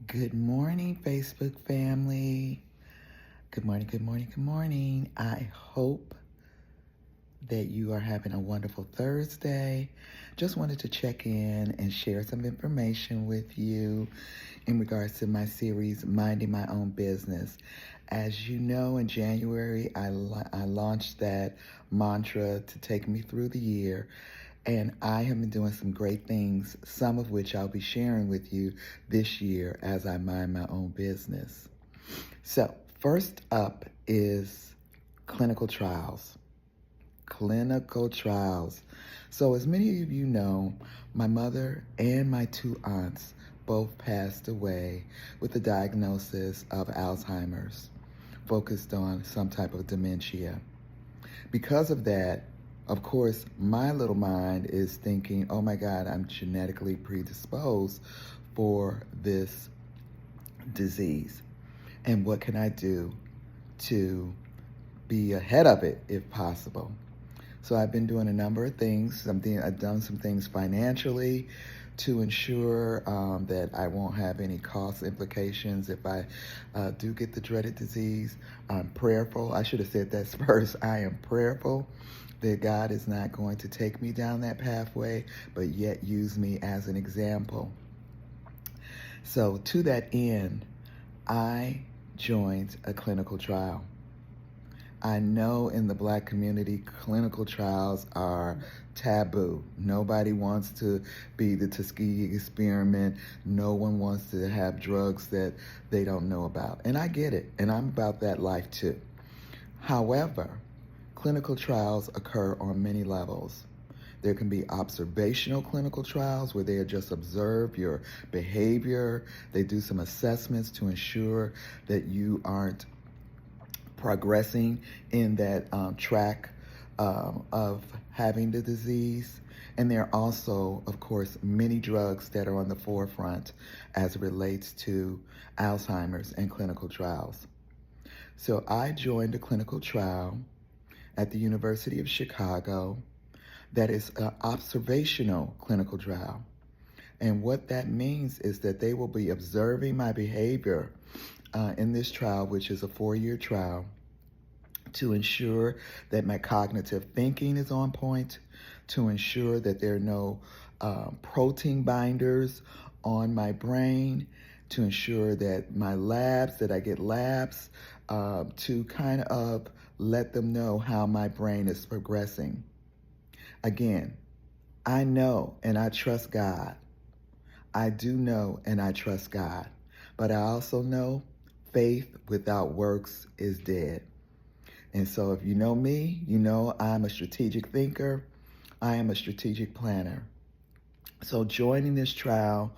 Good morning, Facebook family. Good morning, good morning, good morning. I hope that you are having a wonderful Thursday. Just wanted to check in and share some information with you in regards to my series, Minding My Own Business. As you know, in January, I launched that mantra to take me through the year. And I have been doing some great things, some of which I'll be sharing with you this year as I mind my own business. So, first up is clinical trials. Clinical trials. So, as many of you know, my mother and my two aunts both passed away with the diagnosis of Alzheimer's, focused on some type of dementia. Because of that, of course, my little mind is thinking, oh my God, I'm genetically predisposed for this disease. And what can I do to be ahead of it if possible? So I've been doing a number of things. I've done some things financially to ensure that I won't have any cost implications if I do get the dreaded disease. I'm prayerful. I should have said that first. I am prayerful that God is not going to take me down that pathway, but yet use me as an example. So to that end, I joined a clinical trial. I know in the Black community, clinical trials are taboo. Nobody wants to be the Tuskegee experiment. No one wants to have drugs that they don't know about. And I get it, and I'm about that life too. However, clinical trials occur on many levels. There can be observational clinical trials where they just observe your behavior. They do some assessments to ensure that you aren't progressing in that track of having the disease. And there are also, of course, many drugs that are on the forefront as it relates to Alzheimer's and clinical trials. So I joined a clinical trial at the University of Chicago that is an observational clinical trial. And what that means is that they will be observing my behavior in this trial, which is a 4-year trial, to ensure that my cognitive thinking is on point, to ensure that there are no protein binders on my brain, to ensure that my labs, that I get labs, to kind of let them know how my brain is progressing. Again, I know and I trust God. I do know and I trust God. But I also know faith without works is dead. And so if you know me, you know I'm a strategic thinker. I am a strategic planner. So joining this trial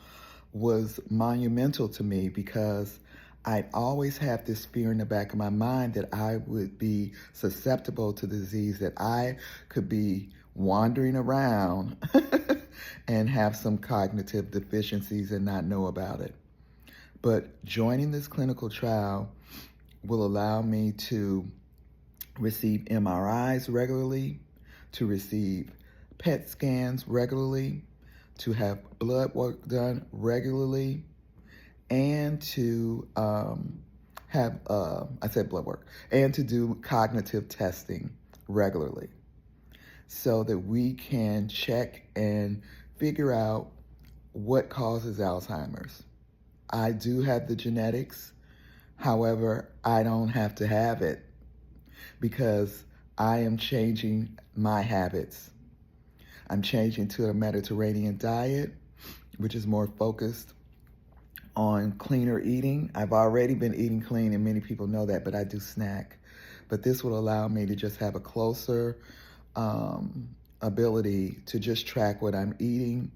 was monumental to me because I'd always have this fear in the back of my mind that I would be susceptible to the disease, that I could be wandering around and have some cognitive deficiencies and not know about it. But joining this clinical trial will allow me to receive MRIs regularly, to receive PET scans regularly, to have blood work done regularly, and to I said blood work, and to do cognitive testing regularly so that we can check and figure out what causes Alzheimer's. I do have the genetics. However, I don't have to have it because I am changing my habits. I'm changing to a Mediterranean diet, which is more focused on cleaner eating. I've already been eating clean, and many people know that, but I do snack. But this will allow me to just have a closer ability to just track what I'm eating,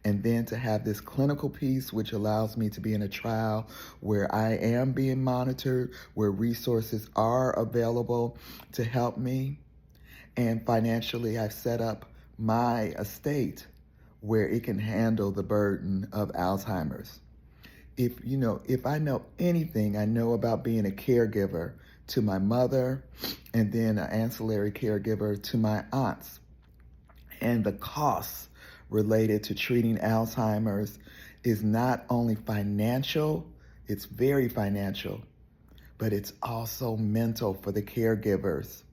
and then to have this clinical piece, which allows me to be in a trial where I am being monitored, where resources are available to help me. And financially, I've set up my estate where it can handle the burden of Alzheimer's. If I know anything, I know about being a caregiver to my mother and then an ancillary caregiver to my aunts. And the costs related to treating Alzheimer's is not only financial, It's very financial, but it's also mental for the caregivers.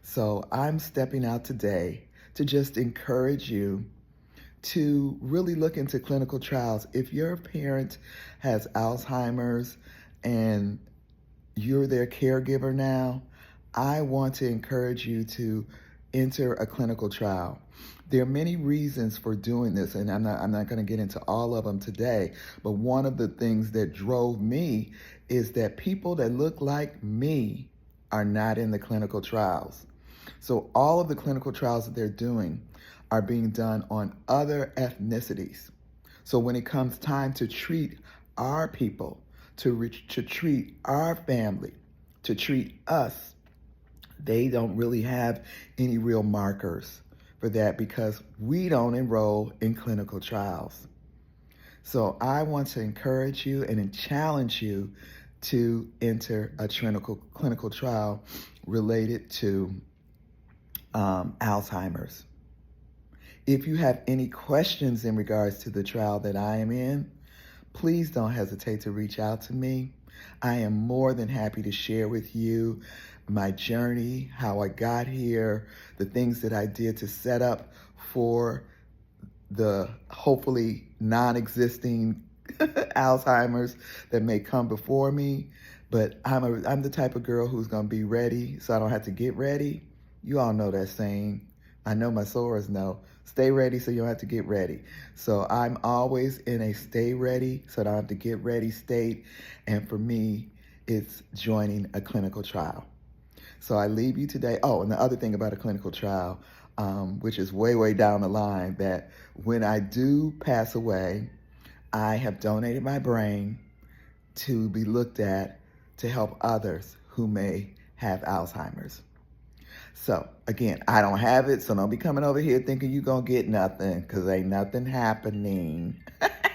So I'm stepping out today to just encourage you to really look into clinical trials. If your parent has Alzheimer's and you're their caregiver now, I want to encourage you to enter a clinical trial. There are many reasons for doing this, and I'm not going to get into all of them today, but one of the things that drove me is that people that look like me are not in the clinical trials. So all of the clinical trials that they're doing are being done on other ethnicities. So when it comes time to treat our people, to treat our family, to treat us, they don't really have any real markers for that because we don't enroll in clinical trials. So I want to encourage you and challenge you to enter a clinical trial related to Alzheimer's. If you have any questions in regards to the trial that I am in, please don't hesitate to reach out to me. I am more than happy to share with you my journey, how I got here, the things that I did to set up for the hopefully non-existing Alzheimer's that may come before me. But I'm the type of girl who's going to be ready so I don't have to get ready. You all know that saying. I know my sorors know. Stay ready so you don't have to get ready. So I'm always in a stay ready so I don't have to get ready state. And for me, it's joining a clinical trial. So I leave you today. Oh, and the other thing about a clinical trial, which is way, way down the line, that when I do pass away, I have donated my brain to be looked at to help others who may have Alzheimer's. So again, I don't have it, so don't be coming over here thinking you're going to get nothing, because ain't nothing happening.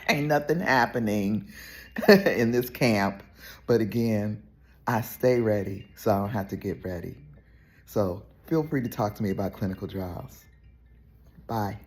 Ain't nothing happening in this camp. But again, I stay ready, so I don't have to get ready. So feel free to talk to me about clinical trials. Bye.